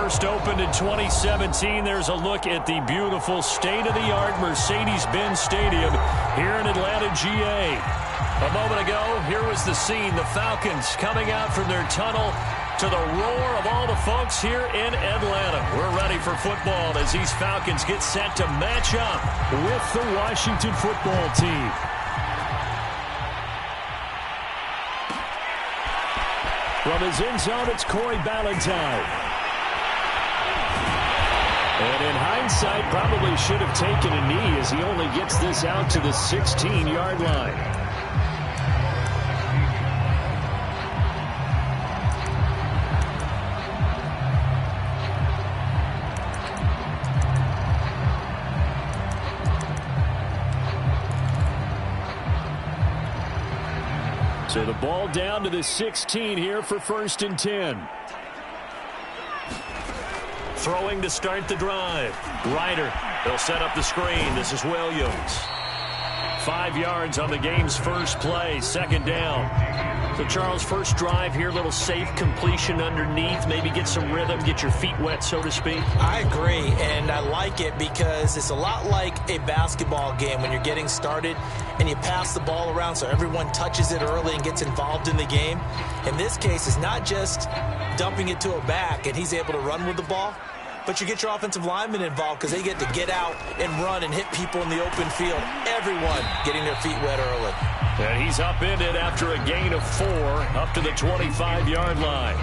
First opened in 2017. There's a look at the beautiful state-of-the-art Mercedes-Benz Stadium here in Atlanta, GA. A moment ago, here was the scene. The Falcons coming out from their tunnel to the roar of all the folks here in Atlanta. We're ready for football as these Falcons get set to match up with the Washington football team. From his end zone, it's Corey Ballantyne. And in hindsight, probably should have taken a knee as he only gets this out to the 16-yard line. So the ball down to the 16 here for 1st and 10. Throwing to start the drive. Ryder, they'll set up the screen. This is Williams. 5 yards on the game's first play, 2nd down. So, Charles, first drive here, little safe completion underneath. Maybe get some rhythm, get your feet wet, so to speak. I agree, and I like it because it's a lot like a basketball game when you're getting started and you pass the ball around so everyone touches it early and gets involved in the game. In this case, it's not just dumping it to a back and he's able to run with the ball, but you get your offensive linemen involved because they get to get out and run and hit people in the open field. Everyone getting their feet wet early. And he's upended after a gain of 4 up to the 25-yard line.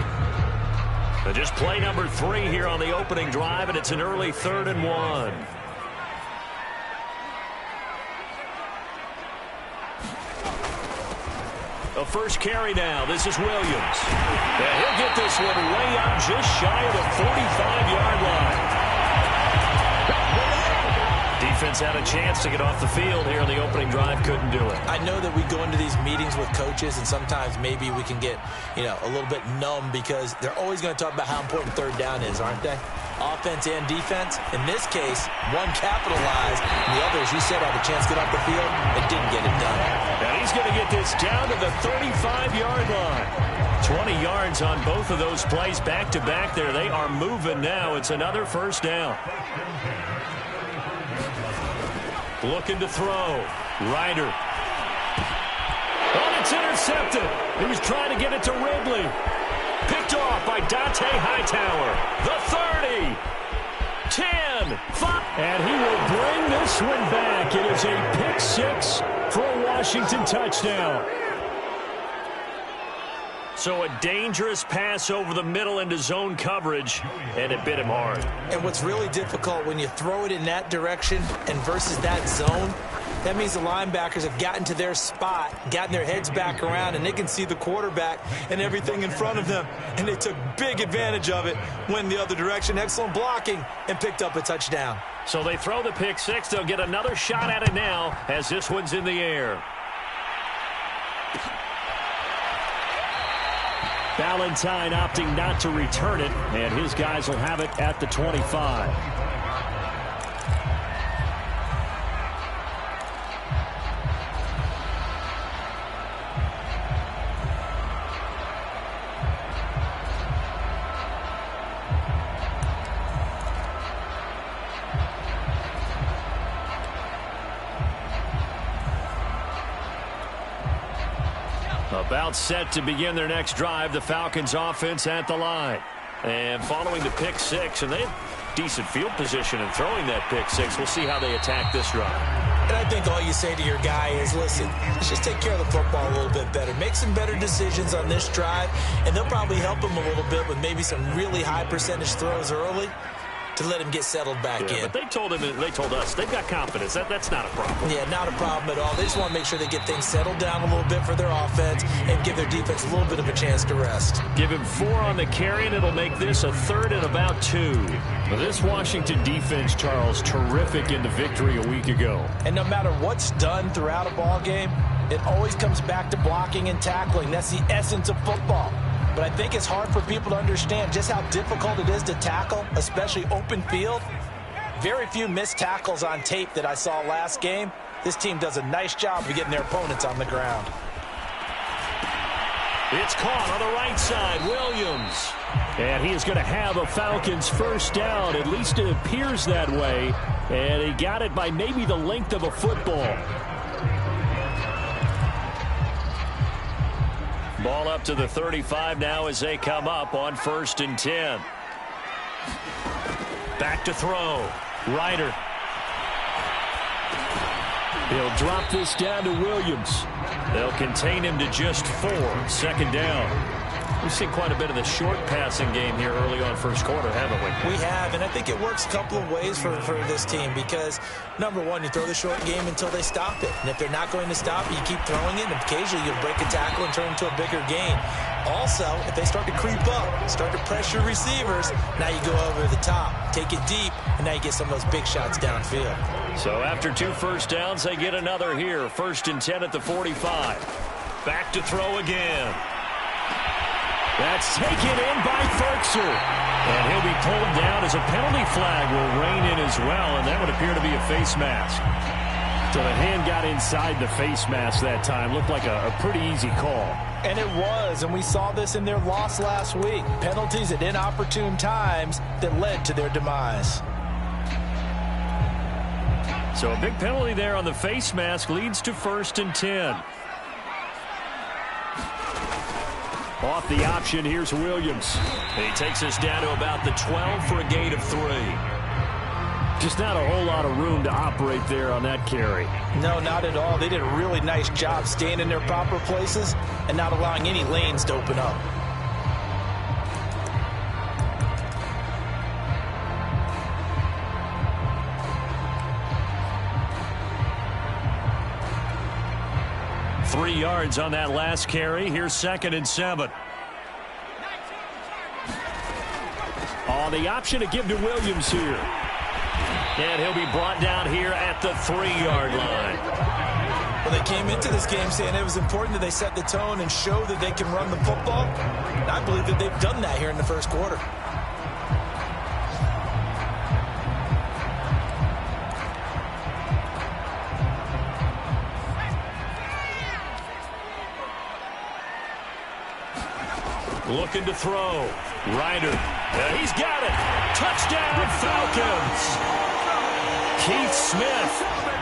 But just play number 3 here on the opening drive, and it's an early 3rd and 1. A first carry now. This is Williams. And he'll get this one way up just shy of the 45-yard line. Defense had a chance to get off the field here in the opening drive. Couldn't do it. I know that we go into these meetings with coaches, and sometimes maybe we can get, a little bit numb because they're always going to talk about how important 3rd down is, aren't they? Offense and defense. In this case, one capitalized, and the other, as you said, had a chance to get off the field and didn't get it done. And he's going to get this down to the 35-yard line. 20 yards on both of those plays back-to-back there. They are moving now. It's another 1st down. Looking to throw. Ryder. Oh, it's intercepted. He was trying to get it to Ridley. Picked off by Dante Hightower. The 30. 10. 5. And he will bring this one back. It is a pick 6 for a Washington touchdown. So a dangerous pass over the middle into zone coverage, and it bit him hard. And what's really difficult when you throw it in that direction and versus that zone, that means the linebackers have gotten to their spot, gotten their heads back around, and they can see the quarterback and everything in front of them. And they took big advantage of it, went the other direction. Excellent blocking, and picked up a touchdown. So they throw the pick 6. They'll get another shot at it now as this one's in the air. Ballantyne opting not to return it, and his guys will have it at the 25. About set to begin their next drive, the Falcons offense at the line. And following the pick 6, and they have decent field position in throwing that pick 6. We'll see how they attack this drive. And I think all you say to your guy is, listen, let's just take care of the football a little bit better. Make some better decisions on this drive, and they'll probably help him a little bit with maybe some really high percentage throws early to let him get settled back in. But they told us they've got confidence. That's not a problem. Yeah, not a problem at all. They just want to make sure they get things settled down a little bit for their offense and give their defense a little bit of a chance to rest. Give him 4 on the carry, and it'll make this a 3rd and about 2. But this Washington defense, Charles, terrific in the victory a week ago. And no matter what's done throughout a ball game, it always comes back to blocking and tackling. That's the essence of football. But I think it's hard for people to understand just how difficult it is to tackle, especially open field. Very few missed tackles on tape that I saw last game. This team does a nice job of getting their opponents on the ground. It's caught on the right side. Williams. And he is going to have a Falcons first down. At least it appears that way. And he got it by maybe the length of a football. Ball up to the 35 now as they come up on 1st and 10. Back to throw. Ryder. He'll drop this down to Williams. They'll contain him to just 4. 2nd down. We've seen quite a bit of the short passing game here early on first quarter, haven't we? We have, and I think it works a couple of ways for this team because, number one, you throw the short game until they stop it. And if they're not going to stop it, you keep throwing it, and occasionally you'll break a tackle and turn into a bigger gain. Also, if they start to creep up, start to pressure receivers, now you go over the top, take it deep, and now you get some of those big shots downfield. So after 2 first downs, they get another here. 1st and 10 at the 45. Back to throw again. That's taken in by Ferkser. And he'll be pulled down as a penalty flag will reign in as well, and that would appear to be a face mask. So the hand got inside the face mask that time. Looked like a pretty easy call. And it was, and we saw this in their loss last week. Penalties at inopportune times that led to their demise. So a big penalty there on the face mask leads to 1st and 10. Off the option, here's Williams. He takes us down to about the 12 for a gain of 3. Just not a whole lot of room to operate there on that carry. No, not at all. They did a really nice job staying in their proper places and not allowing any lanes to open up. Three yards on that last carry. Here's 2nd and 7. On the option to give to Williams here. And he'll be brought down here at the 3-yard line. Well, they came into this game saying it was important that they set the tone and show that they can run the football. And I believe that they've done that here in the first quarter. Looking to throw. Ryder. He's got it. Touchdown, Falcons. Keith Smith,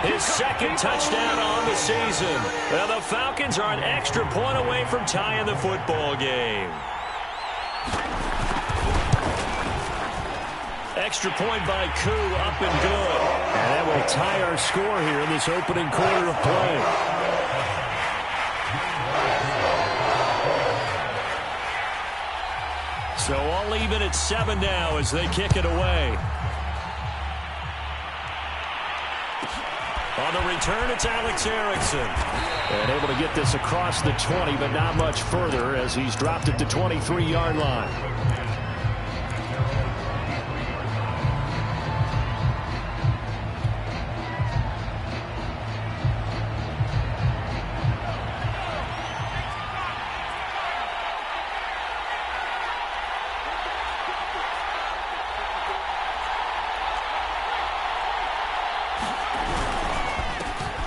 his 2nd touchdown on the season. Well, the Falcons are an extra point away from tying the football game. Extra point by Koo, up and good. And that will tie our score here in this opening quarter of play. So all even at 7 now as they kick it away. On the return, it's Alex Erickson. And able to get this across the 20, but not much further as he's dropped it to 23-yard line.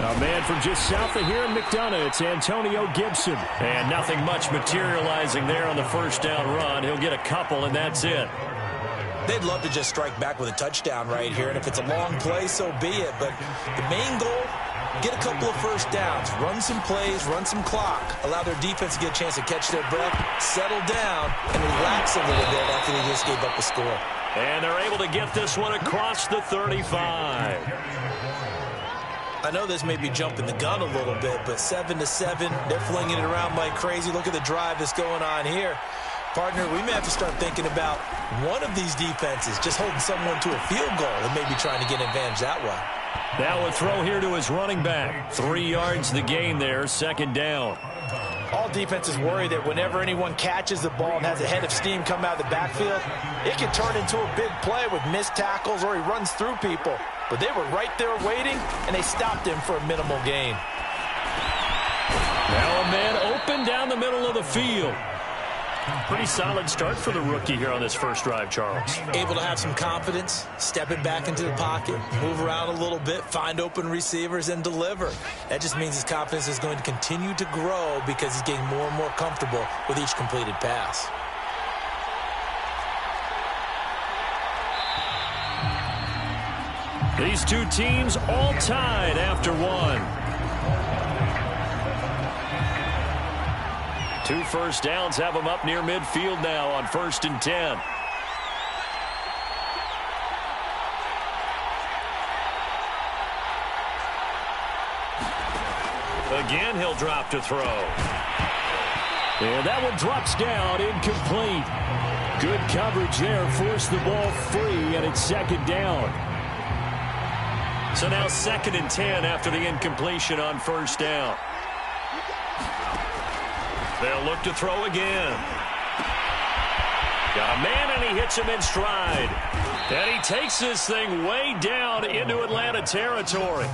A man from just south of here in McDonough, it's Antonio Gibson. And nothing much materializing there on the first down run. He'll get a couple, and that's it. They'd love to just strike back with a touchdown right here, and if it's a long play, so be it. But the main goal, get a couple of first downs, run some plays, run some clock, allow their defense to get a chance to catch their breath, settle down, and relax a little bit after they just gave up a score. And they're able to get this one across the 35. I know this may be jumping the gun a little bit, but 7-7, they're flinging it around like crazy. Look at the drive that's going on here. Partner, we may have to start thinking about one of these defenses just holding someone to a field goal and maybe trying to get an advantage that way. Now a throw here to his running back. 3 yards the gain there, 2nd down. All defenses worry that whenever anyone catches the ball and has a head of steam come out of the backfield, it can turn into a big play with missed tackles or he runs through people. But they were right there waiting, and they stopped him for a minimal gain. Now a man open down the middle of the field. Pretty solid start for the rookie here on this first drive, Charles. Able to have some confidence, stepping back into the pocket, move around a little bit, find open receivers, and deliver. That just means his confidence is going to continue to grow because he's getting more and more comfortable with each completed pass. These two teams all tied after one. 2 first downs have them up near midfield now on 1st and 10. Again, he'll drop to throw. And that one drops down, incomplete. Good coverage there, forced the ball free, and it's 2nd down. So now 2nd and 10 after the incompletion on 1st down. They'll look to throw again. Got a man, and he hits him in stride. And he takes this thing way down into Atlanta territory.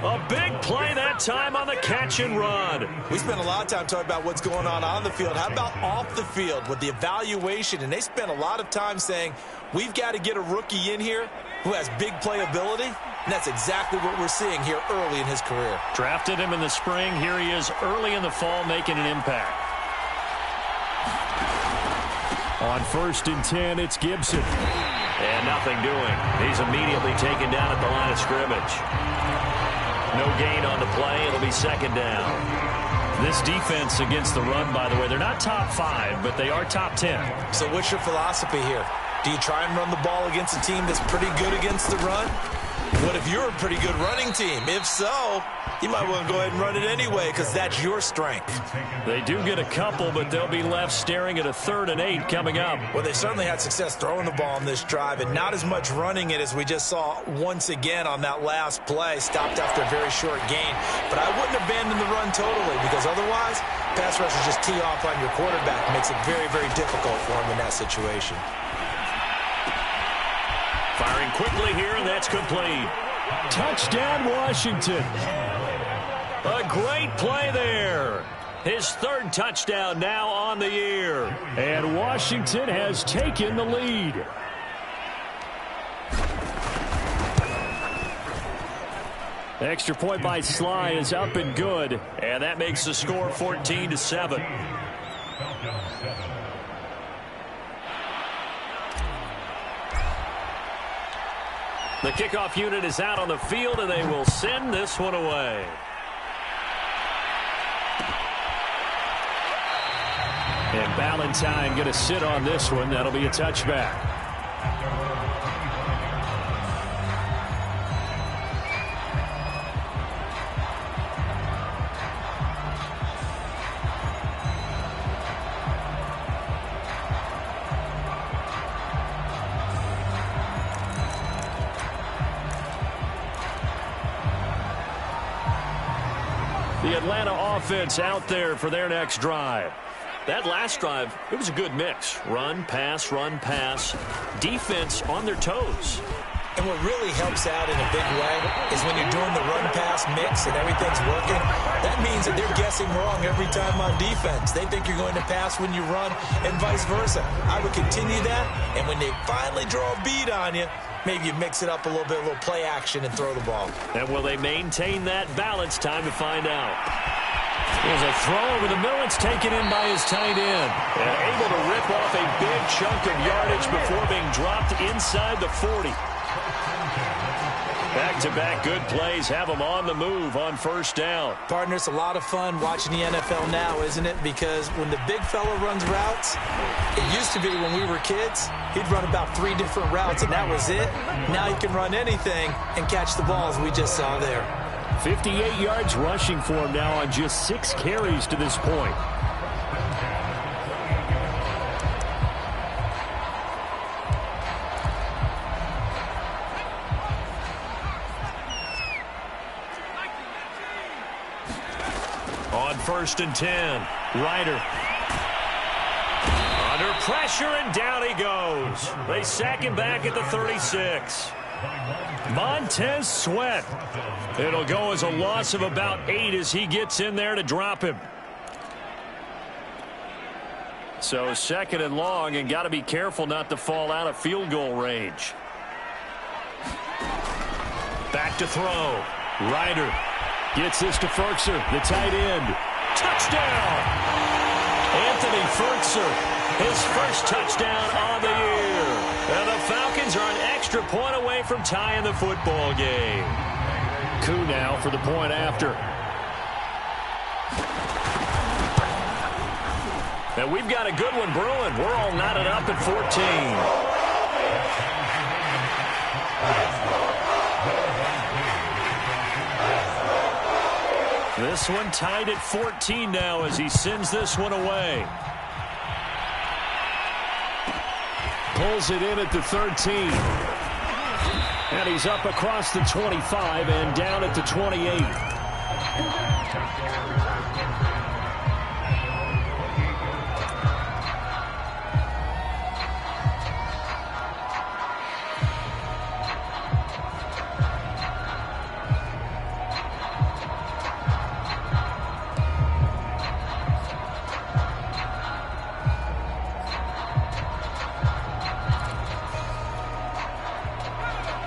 A big play that time on the catch and run. We spent a lot of time talking about what's going on the field. How about off the field with the evaluation? And they spent a lot of time saying, we've got to get a rookie in here who has big playability. And that's exactly what we're seeing here early in his career. Drafted him in the spring. Here he is early in the fall making an impact. On 1st and 10, it's Gibson. And nothing doing. He's immediately taken down at the line of scrimmage. No gain on the play. It'll be 2nd down. This defense against the run, by the way, they're not top 5, but they are top 10. So what's your philosophy here? Do you try and run the ball against a team that's pretty good against the run? What if you're a pretty good running team? If so, you might want to go ahead and run it anyway because that's your strength. They do get a couple, but they'll be left staring at a 3rd and 8 coming up. Well, they certainly had success throwing the ball on this drive and not as much running it as we just saw once again on that last play. Stopped after a very short gain. But I wouldn't abandon the run totally because otherwise, pass rushers just tee off on your quarterback. It makes it very, very difficult for him in that situation. Firing quickly here, and that's complete. Touchdown, Washington. A great play there. His 3rd touchdown now on the year. And Washington has taken the lead. Extra point by Sly is up and good. And that makes the score 14-7. The kickoff unit is out on the field, and they will send this one away. And Ballantyne going to sit on this one. That'll be a touchback. The Atlanta offense out there for their next drive. That last drive, it was a good mix. Run, pass, defense on their toes. And what really helps out in a big way is when you're doing the run-pass mix and everything's working, that means that they're guessing wrong every time on defense. They think you're going to pass when you run and vice versa. I would continue that, and when they finally draw a bead on you, maybe you mix it up a little bit, a little play action, and throw the ball. And will they maintain that balance? Time to find out. There's a throw over the middle. It's taken in by his tight end. And able to rip off a big chunk of yardage before being dropped inside the 40. Back-to-back good plays have them on the move on 1st down. Partner, it's a lot of fun watching the NFL now, isn't it? Because when the big fella runs routes, it used to be when we were kids, he'd run about 3 different routes, and that was it. Now he can run anything and catch the balls we just saw there. 58 yards rushing for him now on just 6 carries to this point. On 1st and 10, Ryder. Under pressure, and down he goes. They sack him back at the 36. Montez Sweat. It'll go as a loss of about 8 as he gets in there to drop him. So 2nd and long, and got to be careful not to fall out of field goal range. Back to throw. Ryder gets this to Ferkser, the tight end. Touchdown! Anthony Ferkser, his first touchdown on the year. And the Falcons are an extra point away from tying the football game. Coup now for the point after. And we've got a good one brewing. We're all knotted up at 14. This one tied at 14 now as he sends this one away. Pulls it in at the 13. And he's up across the 25 and down at the 28.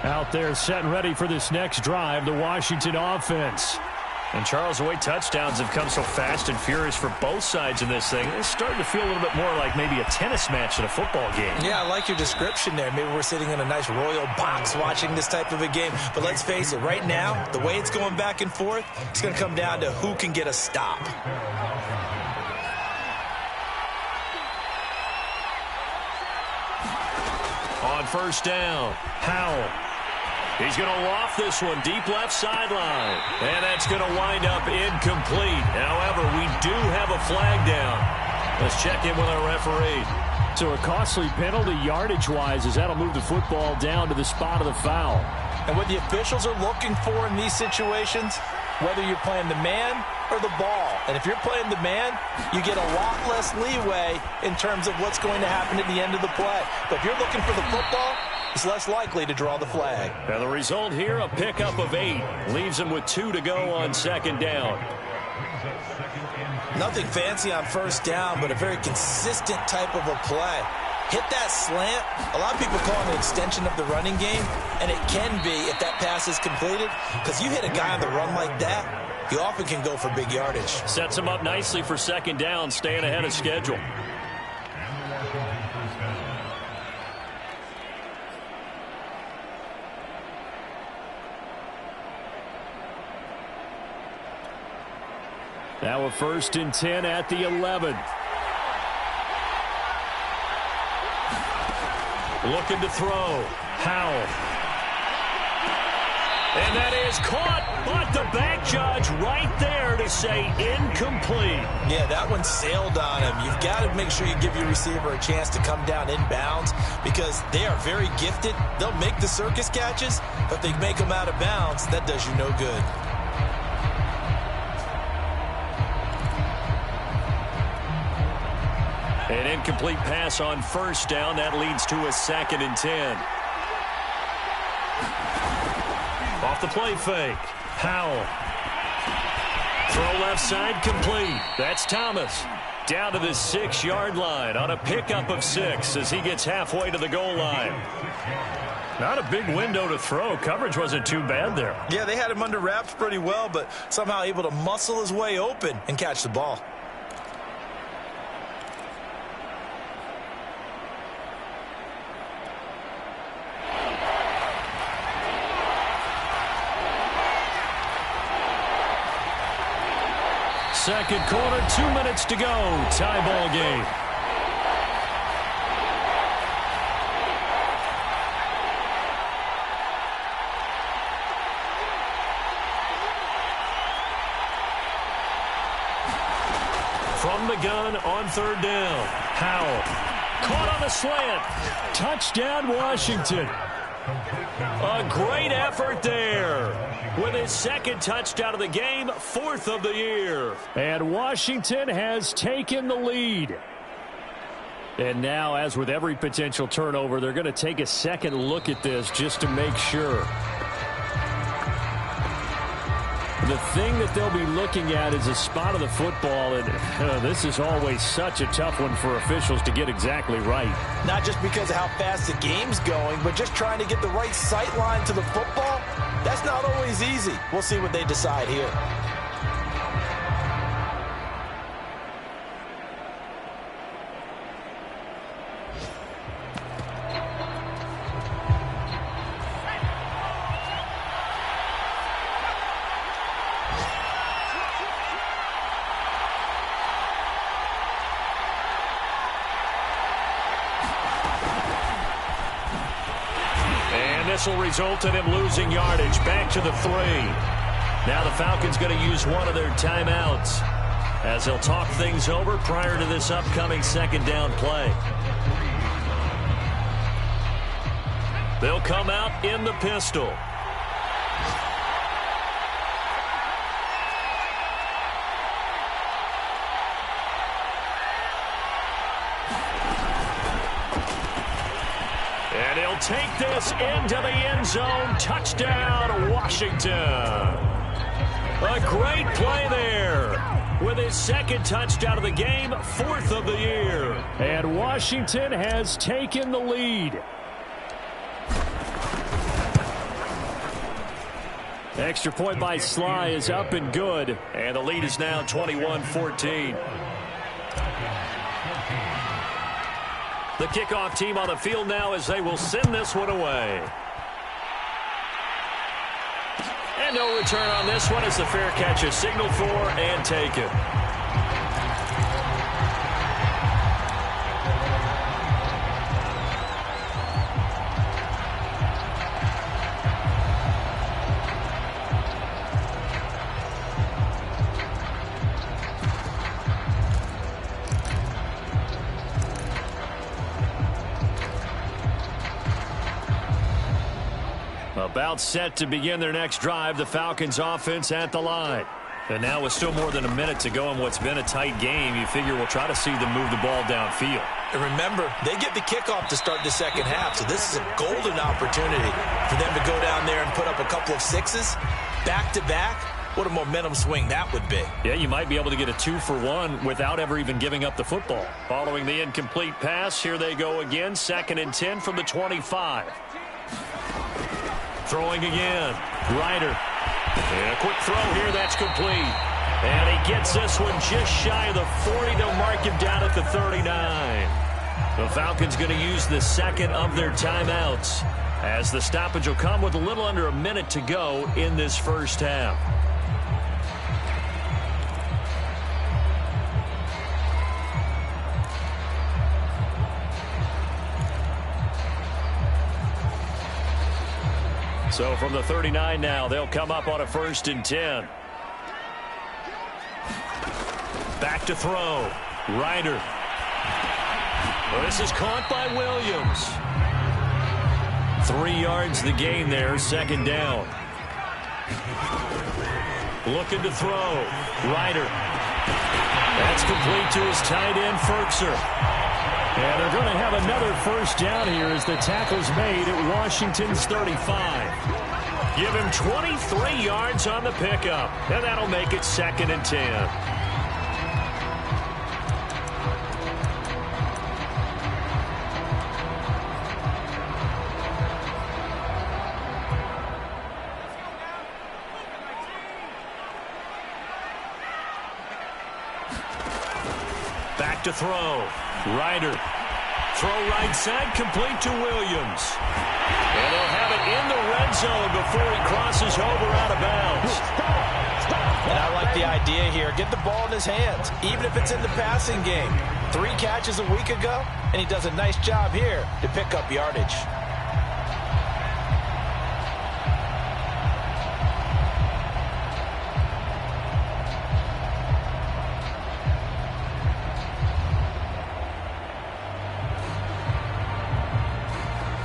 Out there set and ready for this next drive, the Washington offense. And Charles, the way touchdowns have come so fast and furious for both sides in this thing, it's starting to feel a little bit more like maybe a tennis match in a football game. Yeah, I like your description there. Maybe we're sitting in a nice royal box watching this type of a game. But let's face it, right now, the way it's going back and forth, it's going to come down to who can get a stop. On first down, Howell. He's going to loft this one deep left sideline. And that's going to wind up incomplete. However, we do have a flag down. Let's check in with our referee. So a costly penalty yardage-wise as that'll move the football down to the spot of the foul. And what the officials are looking for in these situations, whether you're playing the man or the ball. And if you're playing the man, you get a lot less leeway in terms of what's going to happen at the end of the play. But if you're looking for the football, it's less likely to draw the flag. Now the result here, a pickup of 8. Leaves him with 2 to go on second down. Nothing fancy on first down, but a very consistent type of a play. Hit that slant. A lot of people call it an extension of the running game, and it can be if that pass is completed, because you hit a guy on the run like that, he often can go for big yardage. Sets him up nicely for second down, staying ahead of schedule. Now a 1st and 10 at the 11. Looking to throw. Howell. And that is caught, but the back judge right there to say incomplete. Yeah, that one sailed on him. You've got to make sure you give your receiver a chance to come down inbounds because they are very gifted. They'll make the circus catches, but if they make them out of bounds, that does you no good. An incomplete pass on first down. That leads to a 2nd and 10. Off the play fake. Howell. Throw left side complete. That's Thomas. Down to the 6-yard line on a pickup of 6 as he gets halfway to the goal line. Not a big window to throw. Coverage wasn't too bad there. Yeah, they had him under wraps pretty well, but somehow able to muscle his way open and catch the ball. Second quarter, 2 minutes to go. Tie ball game. From the gun on third down. Howell. Caught on the slant. Touchdown, Washington. A great effort there. With his 2nd touchdown of the game, 4th of the year. And Washington has taken the lead. And now, as with every potential turnover, they're going to take a second look at this just to make sure. The thing that they'll be looking at is a spot of the football, and this is always such a tough one for officials to get exactly right. Not just because of how fast the game's going, but just trying to get the right sight line to the football. That's not always easy. We'll see what they decide here. This will result in him losing yardage. Back to the 3. Now the Falcons going to use one of their timeouts as they'll talk things over prior to this upcoming second down play. They'll come out in the pistol. And he'll take this into the end zone. Touchdown, Washington. A great play there. With his second touchdown of the game, 4th of the year. And Washington has taken the lead. Extra point by Sly is up and good. And the lead is now 21-14. The kickoff team on the field now as they will send this one away. And no return on this one as the fair catch is signaled for and taken. About set to begin their next drive, the Falcons offense at the line. And now with still more than a minute to go in what's been a tight game, you figure we'll try to see them move the ball downfield. And remember, they get the kickoff to start the second half, so this is a golden opportunity for them to go down there and put up a couple of 6s back-to-back. What a momentum swing that would be. Yeah, you might be able to get a 2-for-1 without ever even giving up the football. Following the incomplete pass, here they go again, 2nd and 10 from the 25. Throwing again. Ryder. And a quick throw here. That's complete. And he gets this one just shy of the 40. They'll mark him down at the 39. The Falcons going to use the second of their timeouts as the stoppage will come with a little under a minute to go in this first half. So from the 39 now, they'll come up on a 1st and 10. Back to throw. Ryder. Well, this is caught by Williams. 3 yards the gain there, 2nd down. Looking to throw. Ryder. That's complete to his tight end, Ferkser. And they're going to have another 1st down here as the tackle's made at Washington's 35. Give him 23 yards on the pickup, and that'll make it 2nd and 10. Back to throw. Ryder. Throw right side, complete to Williams. And they'll have it in the red zone before he crosses over out of bounds. And I like the idea here. Get the ball in his hands, even if it's in the passing game. 3 catches a week ago, and he does a nice job here to pick up yardage.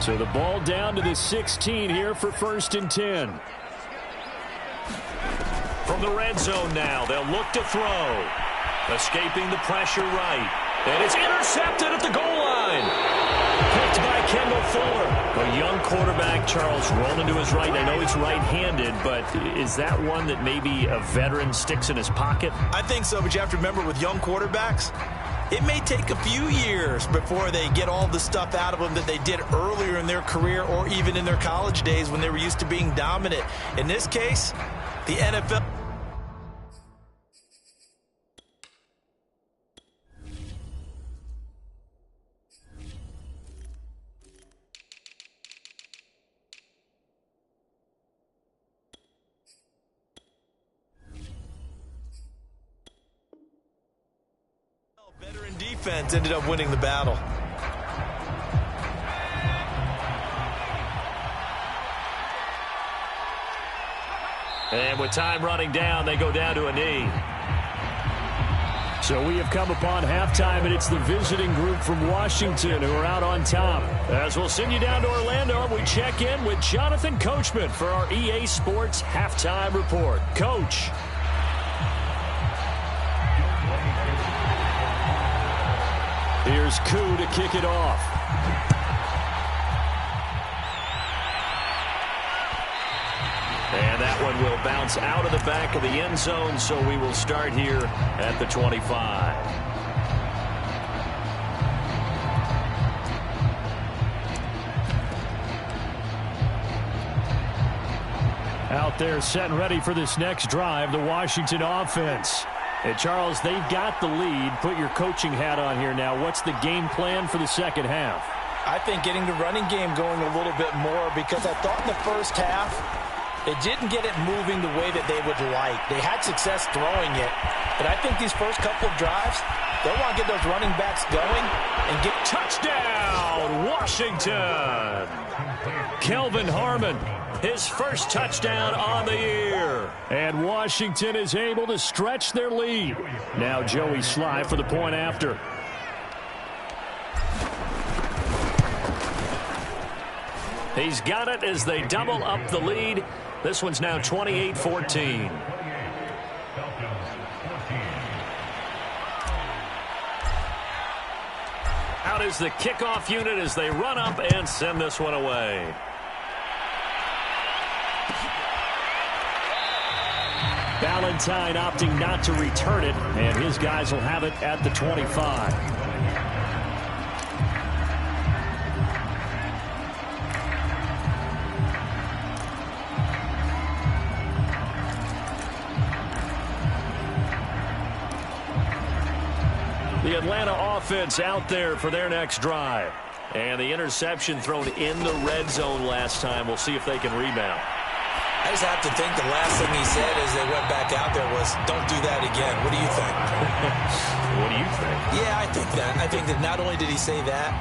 So the ball down to the 16 here for 1st and 10. From the red zone now, they'll look to throw. Escaping the pressure right. And it's intercepted at the goal line. Picked by Kendall A young quarterback, Charles, rolling to his right. I know he's right-handed, but is that one that maybe a veteran sticks in his pocket? I think so, but you have to remember with young quarterbacks, it may take a few years before they get all the stuff out of them that they did earlier in their career or even in their college days when they were used to being dominant. In this case, the NFL... Veteran defense ended up winning the battle. And with time running down, they go down to a knee. So we have come upon halftime, and it's the visiting group from Washington who are out on top. As we'll send you down to Orlando, we check in with Jonathan Coachman for our EA Sports Halftime Report. Coach. Here's Koo to kick it off. And that one will bounce out of the back of the end zone, so we will start here at the 25. Out there set and ready for this next drive, the Washington offense. And Charles, they've got the lead. Put your coaching hat on here now. What's the game plan for the second half? I think getting the running game going a little bit more, because I thought in the first half they didn't get it moving the way that they would like. They had success throwing it, but I think these first couple of drives, they'll want to get those running backs going and get... Touchdown, Washington! Kelvin Harmon, his first touchdown on the year. And Washington is able to stretch their lead. Now Joey Sly for the point after. He's got it as they double up the lead. This one's now 28-14. Out is the kickoff unit as they run up and send this one away. Valentine opting not to return it, and his guys will have it at the 25. The Atlanta offense out there for their next drive. And the interception thrown in the red zone last time. We'll see if they can rebound. I just have to think the last thing he said as they went back out there was, don't do that again. What do you think? What do you think? Yeah, I think that. I think that not only did he say that,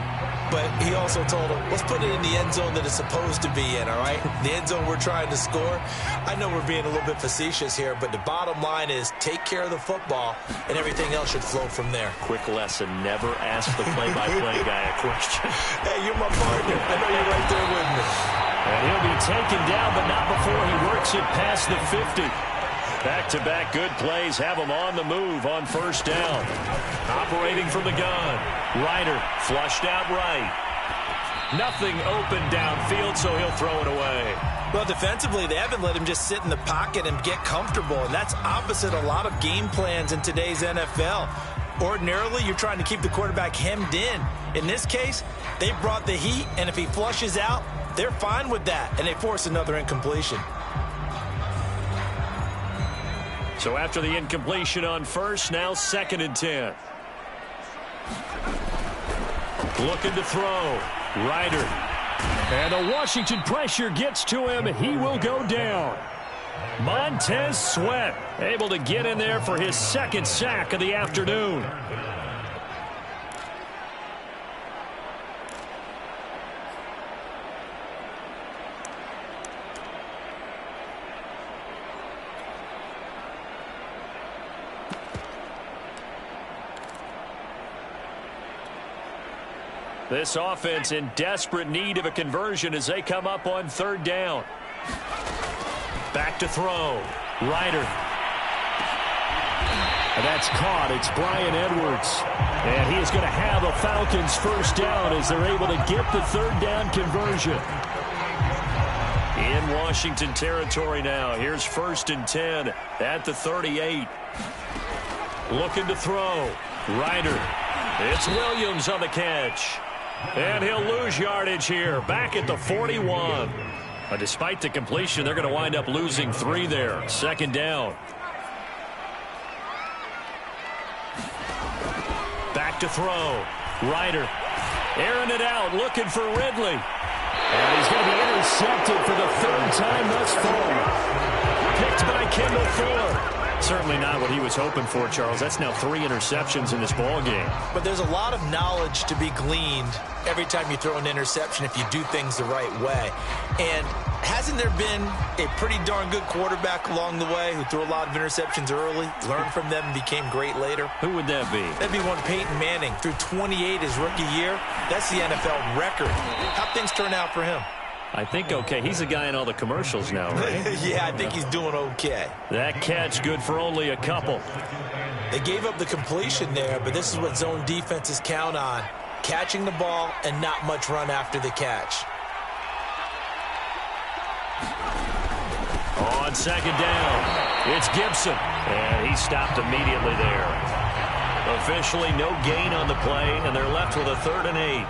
but he also told him, let's put it in the end zone that it's supposed to be in, all right? The end zone we're trying to score. I know we're being a little bit facetious here, but the bottom line is take care of the football, and everything else should flow from there. Quick lesson, never ask the play-by-play guy a question. Hey, you're my partner. I know you're right there with me. And he'll be taken down, but not before he works it past the 50. Back-to-back good plays have him on the move on first down. Operating from the gun. Ryder flushed out right. Nothing open downfield, so he'll throw it away. Well, defensively, they haven't let him just sit in the pocket and get comfortable, and that's opposite a lot of game plans in today's NFL. Ordinarily, you're trying to keep the quarterback hemmed in. In this case, they brought the heat, and if he flushes out, they're fine with that, and they force another incompletion. So after the incompletion on first, now 2nd and 10. Looking to throw. Ryder. And the Washington pressure gets to him. He will go down. Montez Sweat able to get in there for his 2nd sack of the afternoon. This offense in desperate need of a conversion as they come up on 3rd down. Back to throw. Ryder. And that's caught. It's Brian Edwards. And he is going to have a Falcons first down as they're able to get the third down conversion. In Washington territory now. Here's 1st and 10 at the 38. Looking to throw. Ryder. It's Williams on the catch. And he'll lose yardage here. Back at the 41. Despite the completion, they're going to wind up losing 3 there. 2nd down. Back to throw. Ryder. Airing it out. Looking for Ridley. And he's going to be intercepted for the 3rd time thus far. Picked by Kendall Fuller. Certainly not what he was hoping for, Charles. That's now 3 interceptions in this ball game. But there's a lot of knowledge to be gleaned every time you throw an interception if you do things the right way. And hasn't there been a pretty darn good quarterback along the way who threw a lot of interceptions early, learned from them, and became great later? Who would that be? That'd be one Peyton Manning. Threw 28 his rookie year. That's the NFL record. How'd things turn out for him? I think okay. He's a guy in all the commercials now, right? Yeah, I think he's doing okay. That catch good for only a couple. They gave up the completion there, but this is what zone defenses count on. Catching the ball and not much run after the catch. On 2nd down, it's Gibson. And he stopped immediately there. Officially no gain on the play, and they're left with a 3rd and 8.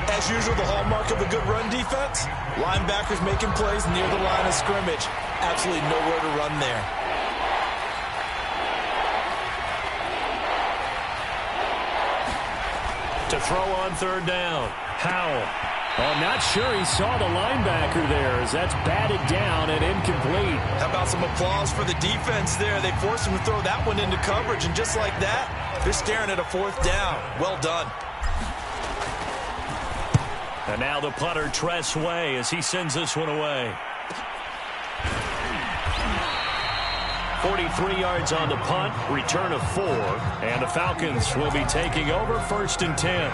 As usual, the hallmark of a good run defense, linebackers making plays near the line of scrimmage. Absolutely nowhere to run there. To throw on 3rd down, Howell. I'm not sure he saw the linebacker there as that's batted down and incomplete. How about some applause for the defense there? They forced him to throw that one into coverage, and just like that, they're staring at a 4th down. Well done. And now the punter, Tress Way, as he sends this one away. 43 yards on the punt, return of 4, and the Falcons will be taking over 1st and 10.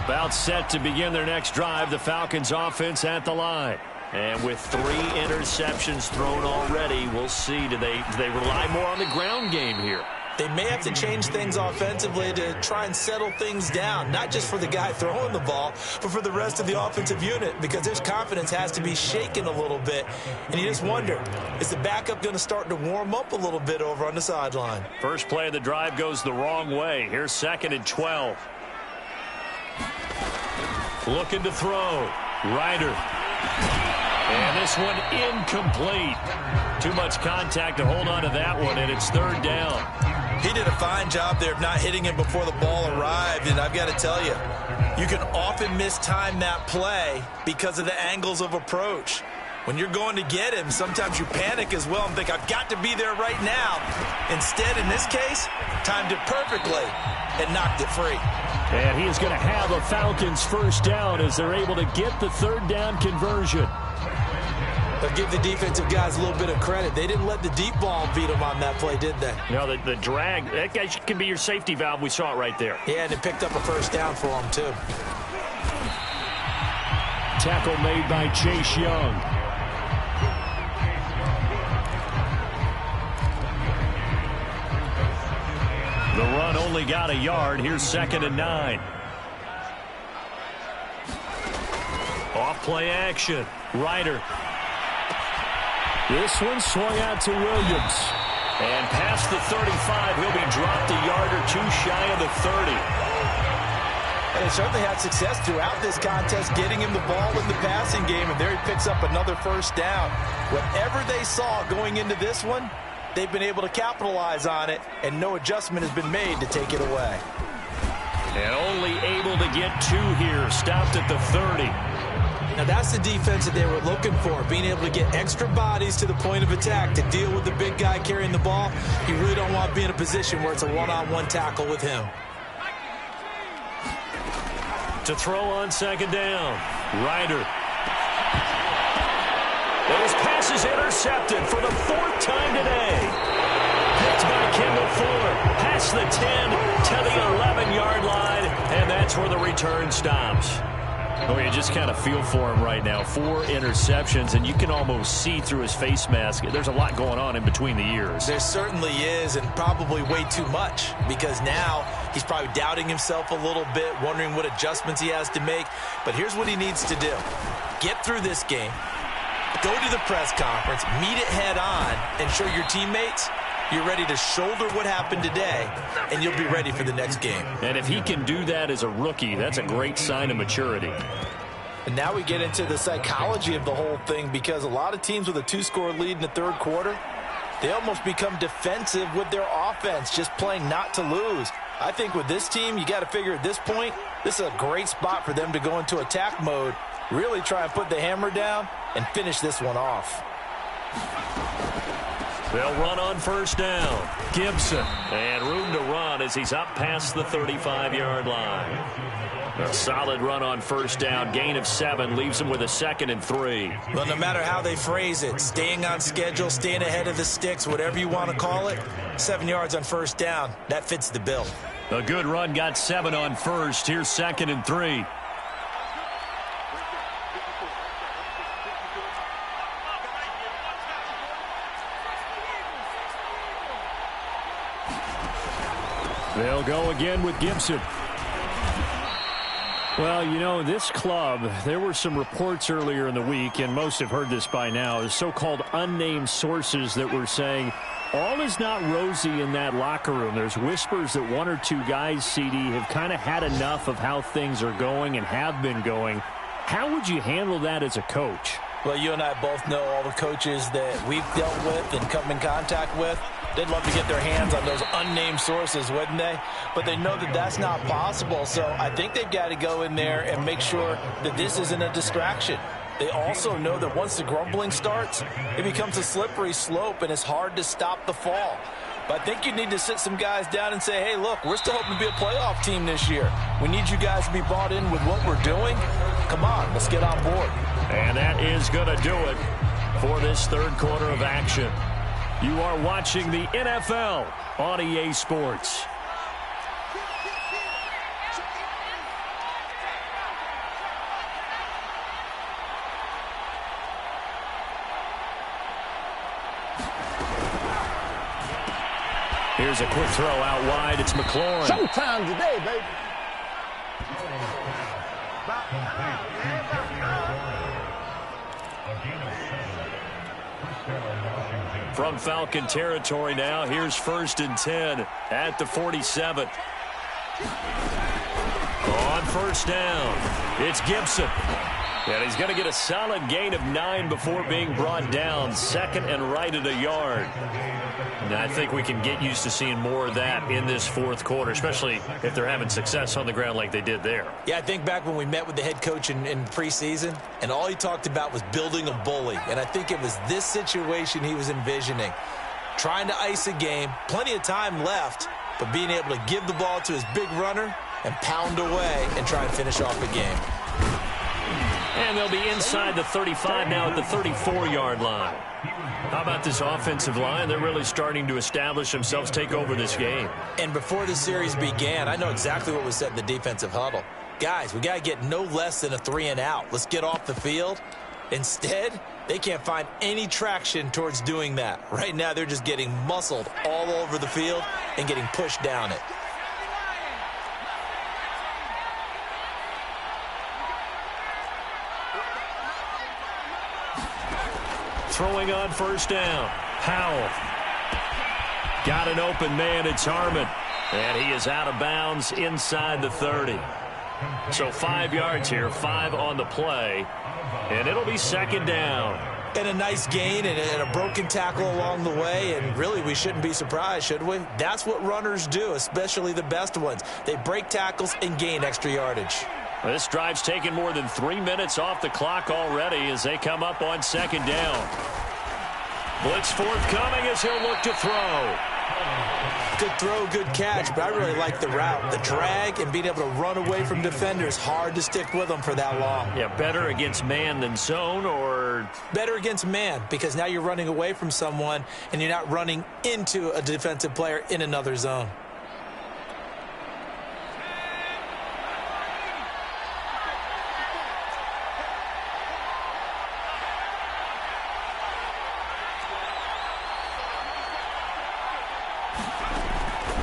About set to begin their next drive, the Falcons offense at the line. And with 3 interceptions thrown already, we'll see. Do they rely more on the ground game here? They may have to change things offensively to try and settle things down, not just for the guy throwing the ball, but for the rest of the offensive unit, because his confidence has to be shaken a little bit. And you just wonder, is the backup going to start to warm up a little bit over on the sideline? First play of the drive goes the wrong way. Here's 2nd and 12. Looking to throw. Ryder. And this one incomplete. Too much contact to hold on to that one, and it's 3rd down. He did a fine job there of not hitting him before the ball arrived, and I've got to tell you, you can often mistime that play because of the angles of approach. When you're going to get him, sometimes you panic as well and think, I've got to be there right now. Instead, in this case, timed it perfectly and knocked it free. And he is going to have a Falcons first down as they're able to get the 3rd down conversion. But give the defensive guys a little bit of credit. They didn't let the deep ball beat them on that play, did they? No, the drag, that guy can be your safety valve. We saw it right there. Yeah, and it picked up a first down for them, too. Tackle made by Chase Young. The run only got a yard. Here's 2nd and 9. Off play action. Ryder. This one swung out to Williams. And past the 35, he'll be dropped a yard or 2 shy of the 30. And they certainly had success throughout this contest getting him the ball in the passing game, and there he picks up another first down. Whatever they saw going into this one, they've been able to capitalize on it, and no adjustment has been made to take it away. And only able to get 2 here, stopped at the 30. Now that's the defense that they were looking for, being able to get extra bodies to the point of attack to deal with the big guy carrying the ball. You really don't want to be in a position where it's a one-on-one tackle with him. To throw on 2nd down, Ryder. And his pass is intercepted for the 4th time today. Blocked by Kendall Fuller. Past the 10 to the 11-yard line, and that's where the return stops. Oh, you just kind of feel for him right now. 4 interceptions, and you can almost see through his face mask. There's a lot going on in between the ears. There certainly is, and probably way too much, because now he's probably doubting himself a little bit, wondering what adjustments he has to make. But here's what he needs to do. Get through this game, go to the press conference, meet it head on, and show your teammates you're ready to shoulder what happened today, and you'll be ready for the next game. And if he can do that as a rookie, that's a great sign of maturity. And now we get into the psychology of the whole thing, because a lot of teams with a 2-score lead in the third quarter, they almost become defensive with their offense, just playing not to lose. I think with this team, you got to figure at this point, this is a great spot for them to go into attack mode, really try and put the hammer down and finish this one off. They'll run on first down. Gibson. And room to run as he's up past the 35-yard line. A solid run on first down. Gain of 7 leaves him with a 2nd and 3. Well, no matter how they phrase it, staying on schedule, staying ahead of the sticks, whatever you want to call it, 7 yards on first down, that fits the bill. A good run got 7 on first. Here's 2nd and 3. They'll go again with Gibson. Well, you know, this club, there were some reports earlier in the week, and most have heard this by now, the so-called unnamed sources that were saying all is not rosy in that locker room. There's whispers that 1 or 2 guys, CD, have kind of had enough of how things are going and have been going. How would you handle that as a coach? Well, you and I both know all the coaches that we've dealt with and come in contact with. They'd love to get their hands on those unnamed sources, wouldn't they? But they know that that's not possible, so I think they've got to go in there and make sure that this isn't a distraction. They also know that once the grumbling starts, it becomes a slippery slope, and it's hard to stop the fall. But I think you need to sit some guys down and say, hey, look, we're still hoping to be a playoff team this year. We need you guys to be bought in with what we're doing. Come on, let's get on board. And that is going to do it for this third quarter of action. You are watching the NFL on EA Sports. Here's a quick throw out wide. It's McLaurin. Showtime today, baby. From Falcon territory now, here's 1st and 10 at the 47. On first down, it's Gibson. And he's going to get a solid gain of 9 before being brought down. 2nd and right at a yard. And I think we can get used to seeing more of that in this fourth quarter, especially if they're having success on the ground like they did there. Yeah, I think back when we met with the head coach in preseason, and all he talked about was building a bully. And I think it was this situation he was envisioning. Trying to ice a game, plenty of time left, but being able to give the ball to his big runner and pound away and try and finish off the game. And they'll be inside the 35 now at the 34-yard line. How about this offensive line? They're really starting to establish themselves, take over this game. And before the series began, I know exactly what was said in the defensive huddle. Guys, we got to get no less than a 3-and-out. Let's get off the field. Instead, they can't find any traction towards doing that. Right now, they're just getting muscled all over the field and getting pushed down it. Throwing on first down. Howell. Got an open man. It's Harmon. And he is out of bounds inside the 30. So 5 yards here, 5 on the play. And it'll be 2nd down. And a nice gain and a broken tackle along the way. And really, we shouldn't be surprised, should we? That's what runners do, especially the best ones. They break tackles and gain extra yardage. This drive's taken more than 3 minutes off the clock already as they come up on 2nd down. Blitz forthcoming as he'll look to throw. Good throw, good catch, but I really like the route. The drag and being able to run away from defenders, hard to stick with them for that long. Yeah, better against man than zone, or? Better against man, because now you're running away from someone and you're not running into a defensive player in another zone.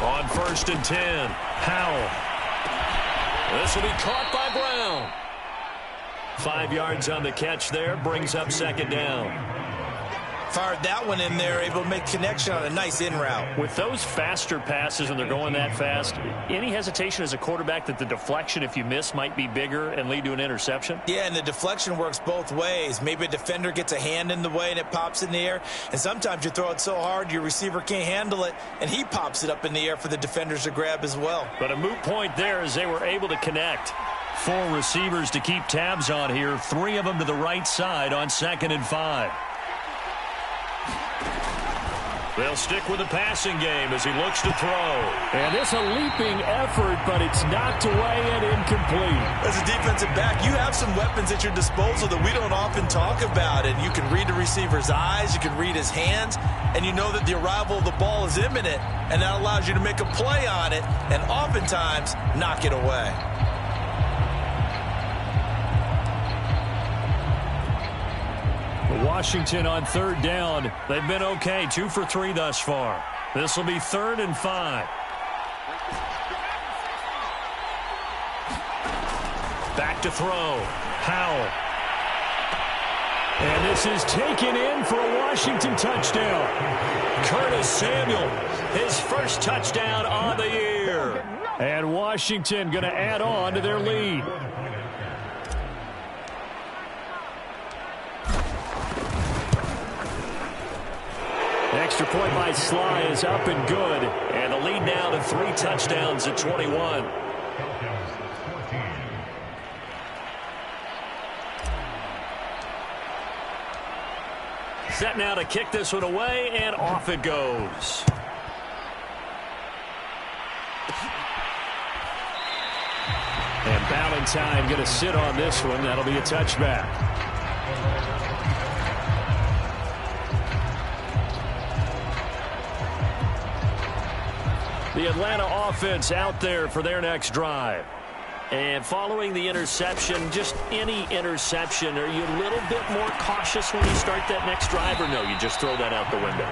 On 1st and 10, Howell. This will be caught by Brown. 5 yards on the catch there, brings up 2nd down. Fired that one in there, able to make connection on a nice in route. With those faster passes when they're going that fast, any hesitation as a quarterback that the deflection, if you miss, might be bigger and lead to an interception? Yeah, and the deflection works both ways. Maybe a defender gets a hand in the way and it pops in the air, and sometimes you throw it so hard your receiver can't handle it, and he pops it up in the air for the defenders to grab as well. But a moot point there as they were able to connect. 4 receivers to keep tabs on here, 3 of them to the right side on 2nd and 5. They'll stick with the passing game as he looks to throw. And it's a leaping effort, but it's knocked away and incomplete. As a defensive back, you have some weapons at your disposal that we don't often talk about. And you can read the receiver's eyes, you can read his hands, and you know that the arrival of the ball is imminent. And that allows you to make a play on it and oftentimes knock it away. Washington on 3rd down. They've been okay, 2 for 3 thus far. This will be 3rd and 5. Back to throw. Howell. And this is taken in for a Washington touchdown. Curtis Samuel, his first touchdown on the year. And Washington going to add on to their lead. Extra point by Sly is up and good. And the lead now to 3 touchdowns at 21. Set now to kick this one away, and off it goes. And Ballantyne going to sit on this one. That'll be a touchback. The Atlanta offense out there for their next drive. And following the interception, just any interception, are you a little bit more cautious when you start that next drive, or no, you just throw that out the window?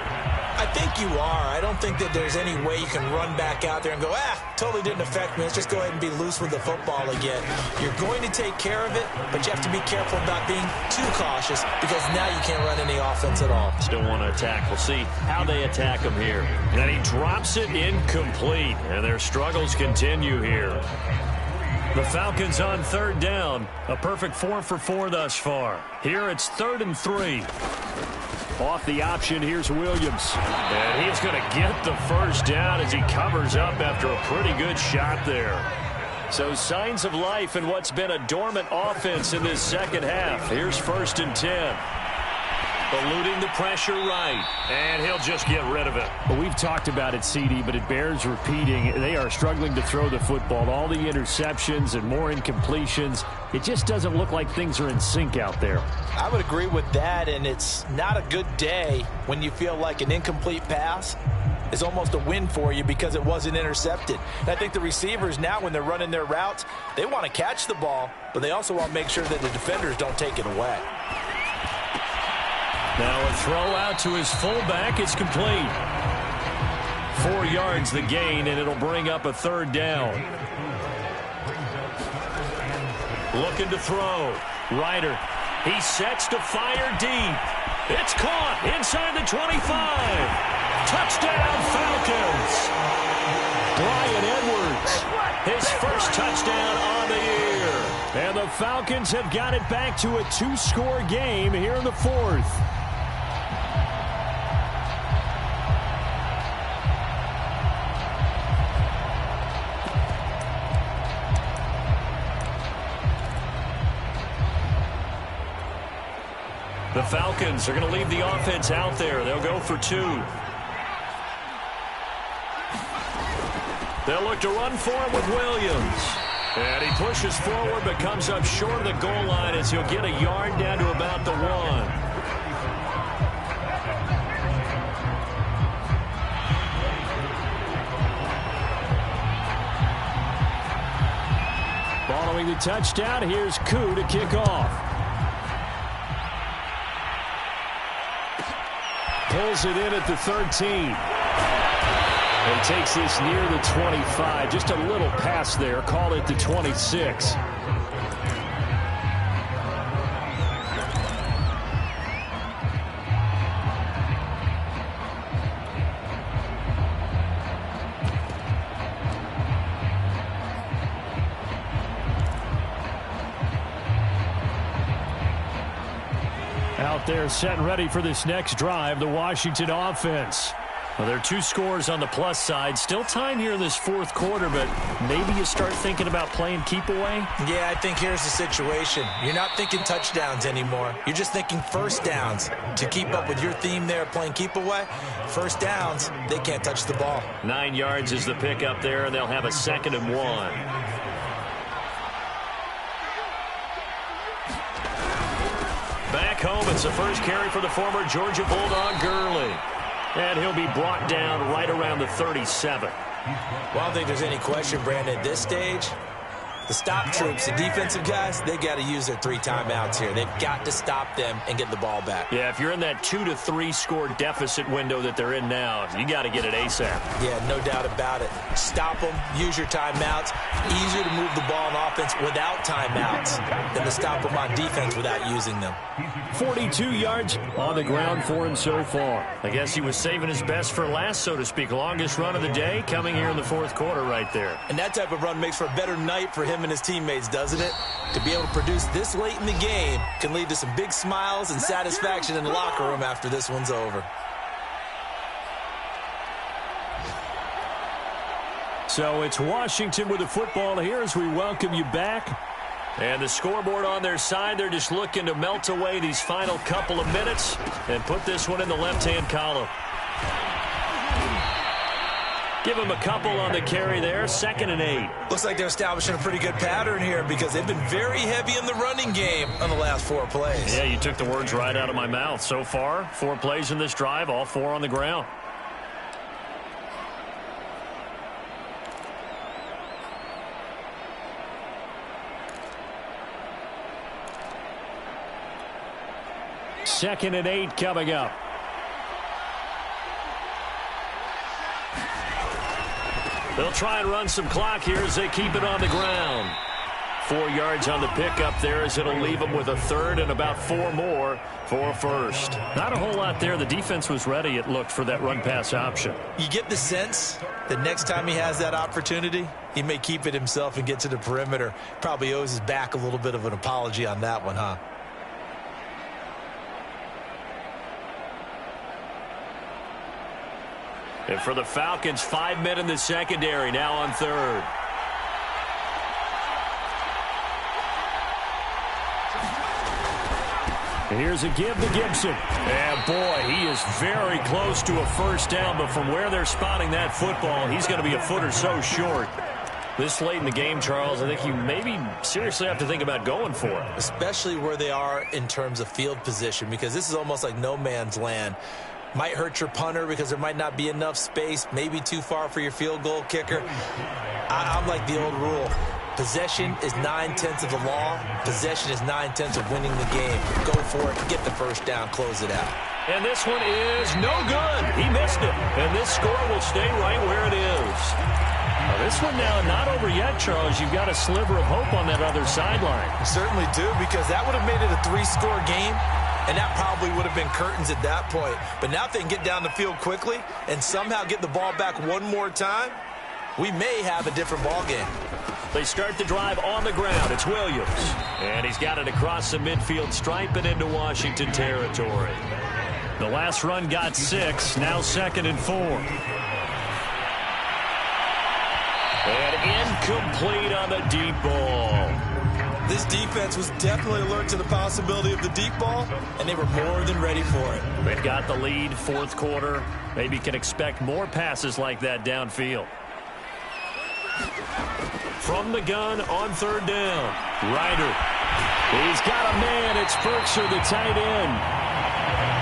I think you are. I don't think that there's any way you can run back out there and go, totally didn't affect me. Let's just go ahead and be loose with the football again. You're going to take care of it, but you have to be careful about being too cautious because now you can't run any offense at all. Still want to attack. We'll see how they attack him here. And then he drops it incomplete, and their struggles continue here. The Falcons on 3rd down. A perfect 4 for 4 thus far. Here it's 3rd and 3. Off the option, here's Williams. And he's going to get the first down as he covers up after a pretty good shot there. So signs of life in what's been a dormant offense in this second half. Here's 1st and 10. Eluding the pressure right, and he'll just get rid of it. Well, we've talked about it, CD, but it bears repeating. They are struggling to throw the football. All the interceptions and more incompletions. It just doesn't look like things are in sync out there. I would agree with that, and it's not a good day when you feel like an incomplete pass is almost a win for you because it wasn't intercepted. And I think the receivers now, when they're running their routes, they want to catch the ball, but they also want to make sure that the defenders don't take it away. Now a throw out to his fullback. It's complete. 4 yards the gain, and it'll bring up a 3rd down. Looking to throw. Ryder. He sets to fire deep. It's caught inside the 25. Touchdown, Falcons. Bryan Edwards. His first touchdown on the year. And the Falcons have got it back to a 2-score game here in the 4th. The Falcons are going to leave the offense out there. They'll go for 2. They'll look to run for him with Williams. And he pushes forward but comes up short of the goal line as he'll get a yard down to about the 1. Following the touchdown, here's Koo to kick off. Pulls it in at the 13. And takes this near the 25. Just a little pass there. Call it the 26. Out there set and ready for this next drive, the Washington offense. Well, there are 2 scores on the plus side. Still time here in this fourth quarter, but maybe you start thinking about playing keep away? Yeah, I think here's the situation. You're not thinking touchdowns anymore. You're just thinking first downs. To keep up with your theme there, playing keep away, first downs, they can't touch the ball. 9 yards is the pick up there, and they'll have a 2nd and 1. Back home, it's the first carry for the former Georgia Bulldog, Gurley. And he'll be brought down right around the 37. Well, I don't think there's any question, Brandon, at this stage. The stop troops, the defensive guys, they got to use their 3 timeouts here. They've got to stop them and get the ball back. Yeah, if you're in that 2 to 3 score deficit window that they're in now, you got to get it ASAP. Yeah, no doubt about it. Stop them, use your timeouts. Easier to move the ball on offense without timeouts than to stop them on defense without using them. 42 yards on the ground for him so far. I guess he was saving his best for last, so to speak. Longest run of the day coming here in the fourth quarter right there. And that type of run makes for a better night for him and his teammates, doesn't it? To be able to produce this late in the game can lead to some big smiles and satisfaction in the locker room after this one's over. So it's Washington with the football here as we welcome you back. And the scoreboard on their side, they're just looking to melt away these final couple of minutes and put this one in the left-hand column. Give them a couple on the carry there, 2nd and 8. Looks like they're establishing a pretty good pattern here because they've been very heavy in the running game on the last 4 plays. Yeah, you took the words right out of my mouth. So far, 4 plays in this drive, all 4 on the ground. Second and 8 coming up. They'll try and run some clock here as they keep it on the ground. 4 yards on the pickup there as it'll leave them with a 3rd and about 4 more for a 1st. Not a whole lot there. The defense was ready, it looked, for that run-pass option. You get the sense that next time he has that opportunity, he may keep it himself and get to the perimeter. Probably owes his back a little bit of an apology on that one, huh? And for the Falcons, 5 men in the secondary, now on 3rd. And here's a give to Gibson. And boy, he is very close to a 1st down, but from where they're spotting that football, he's going to be a foot or so short. This late in the game, Charles, I think you maybe seriously have to think about going for it. Especially where they are in terms of field position, because this is almost like no man's land. Might hurt your punter because there might not be enough space, maybe too far for your field goal kicker. I'm like the old rule. Possession is 9/10 of the law. Possession is 9/10 of winning the game. Go for it, get the 1st down, close it out. And this one is no good. He missed it. And this score will stay right where it is. Now this one now not over yet, Charles. You've got a sliver of hope on that other sideline. You certainly do, because that would have made it a 3-score game. And that probably would have been curtains at that point. But now if they can get down the field quickly and somehow get the ball back one more time, we may have a different ball game. They start the drive on the ground. It's Williams. And he's got it across the midfield stripe and into Washington territory. The last run got 6. Now 2nd and 4. And incomplete on the deep ball. This defense was definitely alert to the possibility of the deep ball, and they were more than ready for it. They've got the lead, fourth quarter. Maybe can expect more passes like that downfield. From the gun on third down. Ryder. He's got a man. It's Berkshire, the tight end.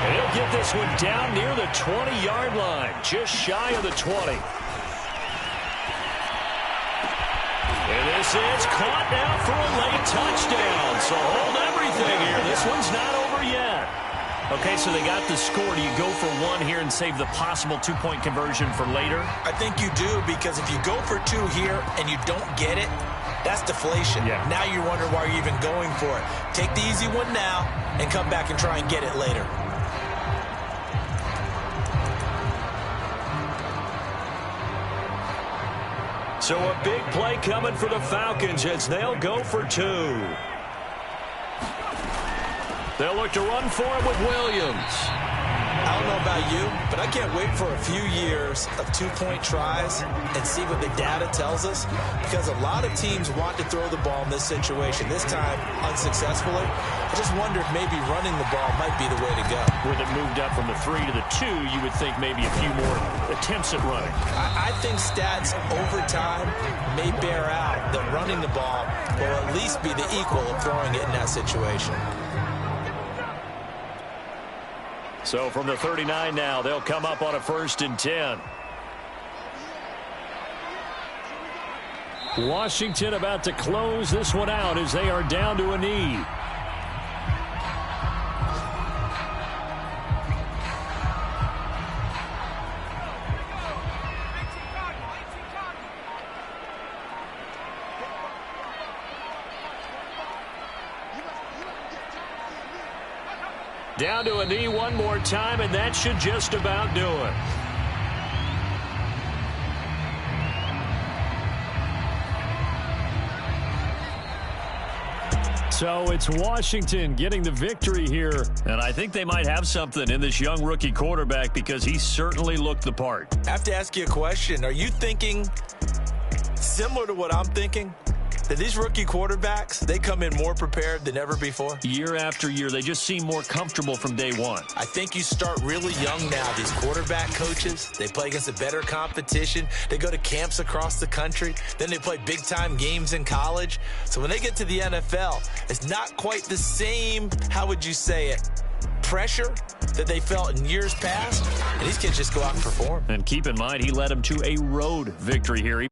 And he'll get this one down near the 20-yard line, just shy of the 20. And this is caught now for a late touchdown. So hold everything here. This one's not over yet. Okay, so they got the score. Do you go for one here and save the possible two-point conversion for later? I think you do, because if you go for two here and you don't get it, that's deflation. Yeah. Now you wonder why you're even going for it. Take the easy one now and come back and try and get it later. So a big play coming for the Falcons as they'll go for two. They'll look to run for him with Williams. I don't know about you, but I can't wait for a few years of two-point tries and see what the data tells us, because a lot of teams want to throw the ball in this situation, this time unsuccessfully. I just wonder if maybe running the ball might be the way to go. With it moved up from the 3 to the 2, you would think maybe a few more attempts at running. I think stats over time may bear out that running the ball will at least be the equal of throwing it in that situation. So from the 39 now, they'll come up on a 1st and 10. Washington about to close this one out as they are down to a knee. Down to a knee one more time, and that should just about do it. So it's Washington getting the victory here. And I think they might have something in this young rookie quarterback, because he certainly looked the part. I have to ask you a question. Are you thinking similar to what I'm thinking? That these rookie quarterbacks, they come in more prepared than ever before? Year after year, they just seem more comfortable from day one. I think you start really young now. These quarterback coaches, they play against a better competition. They go to camps across the country. Then they play big-time games in college. So when they get to the NFL, it's not quite the same, how would you say it, pressure that they felt in years past. And these kids just go out and perform. And keep in mind, he led them to a road victory here.